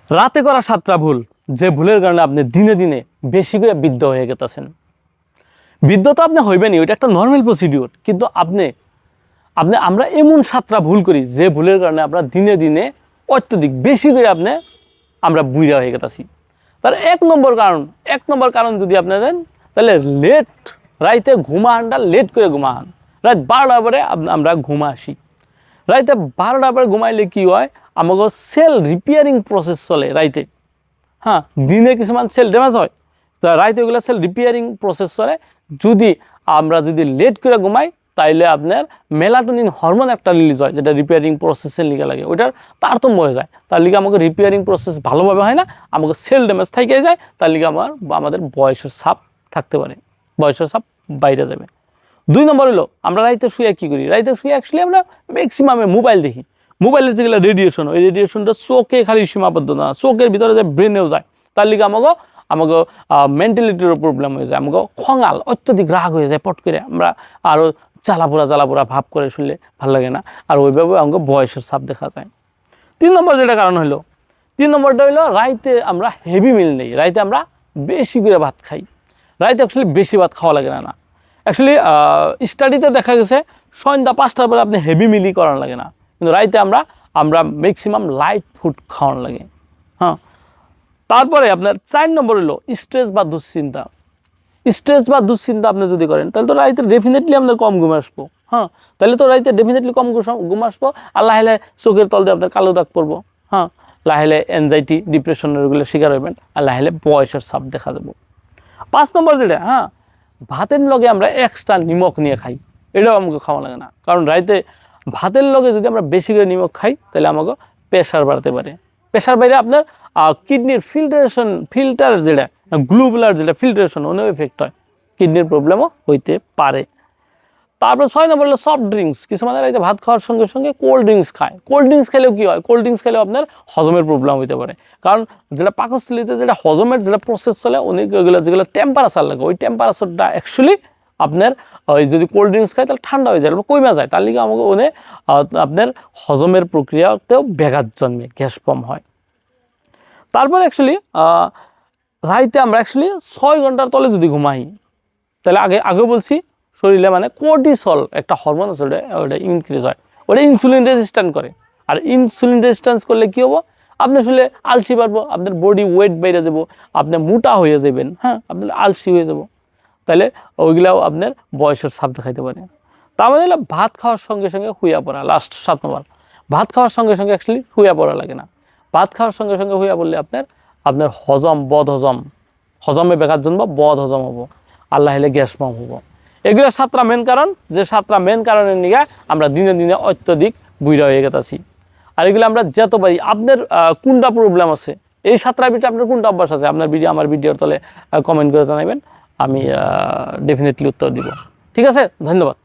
রাতে করা 7টা ভুল, যে ভুলের কারণে আপনি দিনে দিনে বেশি করে বৃদ্ধ হয়ে গেতেছেন। বৃদ্ধ তো আপনি হইবেনই, ওইটা একটা নর্মাল প্রসিডিওর, কিন্তু আমরা এমন 7টা ভুল করি যে ভুলের কারণে আমরা দিনে দিনে অত্যধিক বেশি করে আমরা বুইড়া হয়ে গেতেছি। তার এক নম্বর কারণ যদি আপনি দেন, তাহলে রাইতে ঘুমানটা লেট করে ঘুমান। রাত 12টার পরে আমরা ঘুমা আসি। রাইতে 12টার পরে ঘুমাইলে কি হয়, আমাকে সেল রিপেয়ারিং প্রসেস চলে রাইতে। হ্যাঁ, দিনে কিছুমান সেল ড্যামেজ হয়, তো রাইতে ওগুলো সেল রিপেয়ারিং প্রসেস চলে। আমরা যদি লেট করে ঘুমাই, তাইলে আপনার মেলাটোনিন হরমোন একটা রিলিজ হয়, যেটা রিপেয়ারিং প্রসেসের লিগে লাগে, ওইটার তারতম্য হয়ে যায়। তার লিগে আমাকে রিপেয়ারিং প্রসেস ভালোভাবে হয় না, আমাকে সেল ড্যামেজ থেকে যায়। তার লিগে আমাদের বয়সের ছাপ থাকতে পারে, বয়সের ছাপ বাইরে যাবে। 2 নম্বর হলো, আমরা রাইতে শুয়ে কী করি? রাইতে শুয়ে অ্যাকচুয়ালি আমরা ম্যাক্সিমামে মোবাইল দেখি। মোবাইলের যেগুলো রেডিয়েশন, ওই রেডিয়েশনটা চোখে খালি সীমাবদ্ধ না, চোখের ভিতরে যে ব্রেনেও যায়। তার লিগে আমাকে মেন্টালিটিরও প্রবলেম হয়ে যায়, আমাকে খঙাল অত্যধিক রাগ হয়ে যায় পট করে, আমরা আরও জ্বালাপোড়া ভাব করে শুনলে ভালো লাগে না, আর ওইভাবে আমাকে বয়সের ছাপ দেখা যায়। 3 নম্বর যেটা কারণ হলো, 3 নম্বরটা হলো রাইতে আমরা হেভি মিল নেই, রাইতে আমরা বেশি করে ভাত খাই। রাইতে অ্যাকচুয়ালি বেশি ভাত খাওয়া লাগে না। অ্যাকচুয়ালি স্টাডিতে দেখা গেছে সন্ধ্যা 5টার পরে আপনি হেভি মিলই করানো লাগে না, কিন্তু রাইতে আমরা ম্যাক্সিমাম লাইট ফুড খাওয়ানো লাগে। হ্যাঁ, তারপরে আপনার 4 নম্বর হলো স্ট্রেস বা দুশ্চিন্তা। আপনি যদি করেন, তাহলে তো রাইতে ডেফিনেটলি আপনার কম ঘুম আসবো। হ্যাঁ, তাহলে তো রাইতে ডেফিনেটলি কম ঘুম আসবো, আর লাহে চোখের তল দিয়ে আপনার কালো দাগ পড়বো। হ্যাঁ, লাহে এনজাইটি ডিপ্রেশনের ওগুলো শিকার হইবেন, আর লাহে বয়সের ছাপ দেখা যাবো। 5 নম্বর যেটা, হ্যাঁ, ভাতের লগে আমরা এক্সট্রা নিমক নিয়ে খাই, এটাও আমাকে খাওয়া লাগে না। কারণ রাইতে ভাতের লগে যদি আমরা বেশি করে নিমক খাই, তাহলে আমাকে প্রেশার বাড়তে পারে। প্রেশার বাইরে আপনার কিডনির ফিল্টার যেটা গ্লুবুলার যেটা ফিল্টারেশন, ওনেও এফেক্ট হয়, কিডনির প্রবলেমও হইতে পারে। তারপর 6 নম্বর হলো সফট ড্রিঙ্কস। কিছু মানে রাইতে ভাত খাওয়ার সঙ্গে সঙ্গে কোল্ড ড্রিঙ্কস খায়। কোল্ড ড্রিঙ্কস খেলেও কী হয়? কোল্ড ড্রিঙ্কস খেলেও আপনার হজমের প্রবলেম হইতে পারে। কারণ যেটা পাকস্থলীতে যেটা হজমের যেটা প্রসেস চলে, ওইগুলো যেগুলো টেম্পারেচার লাগে, ওই টেম্পারেচারটা অ্যাকচুয়ালি আপনার ওই যদি কোল্ড ড্রিঙ্কস খায় তাহলে ঠান্ডা হয়ে যায়, কমে যায়। তার লিগে আমাকে আপনার হজমের প্রক্রিয়াতেও ব্যাঘাত জন্মে, গ্যাস ফর্ম হয়। তারপর অ্যাকচুয়ালি রাইতে আমরা অ্যাকচুয়ালি 6 ঘন্টার তলে যদি ঘুমাই, তাহলে আগে বলছি শরীরে মানে কোর্টিসল একটা হরমোন আছে, ওটা ইনক্রিজ হয়, ওটা ইনসুলিন রেজিস্ট্যান্স করে। আর ইনসুলিন রেজিস্ট্যান্স করলে কী হবো? আপনি আসলে আলসি পারবো, আপনার বডি ওয়েট বেড়ে যাবো, আপনি মোটা হয়ে যাবেন। হ্যাঁ, আপনার আলসি হয়ে যাব, তাহলে ওইগুলাও আপনার বয়সের ছাপ দেখাইতে পারে। তার মানে হলো ভাত খাওয়ার সঙ্গে সঙ্গে শুয়ে পড়া। লাস্ট 7 নম্বর, ভাত খাওয়ার সঙ্গে সঙ্গে অ্যাকচুয়ালি শুয়ে পড়া লাগে না। ভাত খাওয়ার সঙ্গে সঙ্গে শুয়ে পড়লে আপনার হজমে ব্যাঘাত জন্ম, বদ হজম হবো, আল্লাহ হলে গ্যাস ফর্ম হবো। এগুলো 7টা মেন কারণ, যে 7টা মেন কারণের নিয়ে আমরা দিনে দিনে অত্যধিক বুইড়া হয়ে গেছি। আর এগুলো আমরা যত পারি, আপনার কোনটা প্রবলেম আছে, এই 7টার ভিতরে আপনার কোনটা অভ্যাস আছে, আপনার আমার ভিডিওর তলে কমেন্ট করে জানাবেন, আমি ডেফিনেটলি উত্তর দিব। ঠিক আছে, ধন্যবাদ।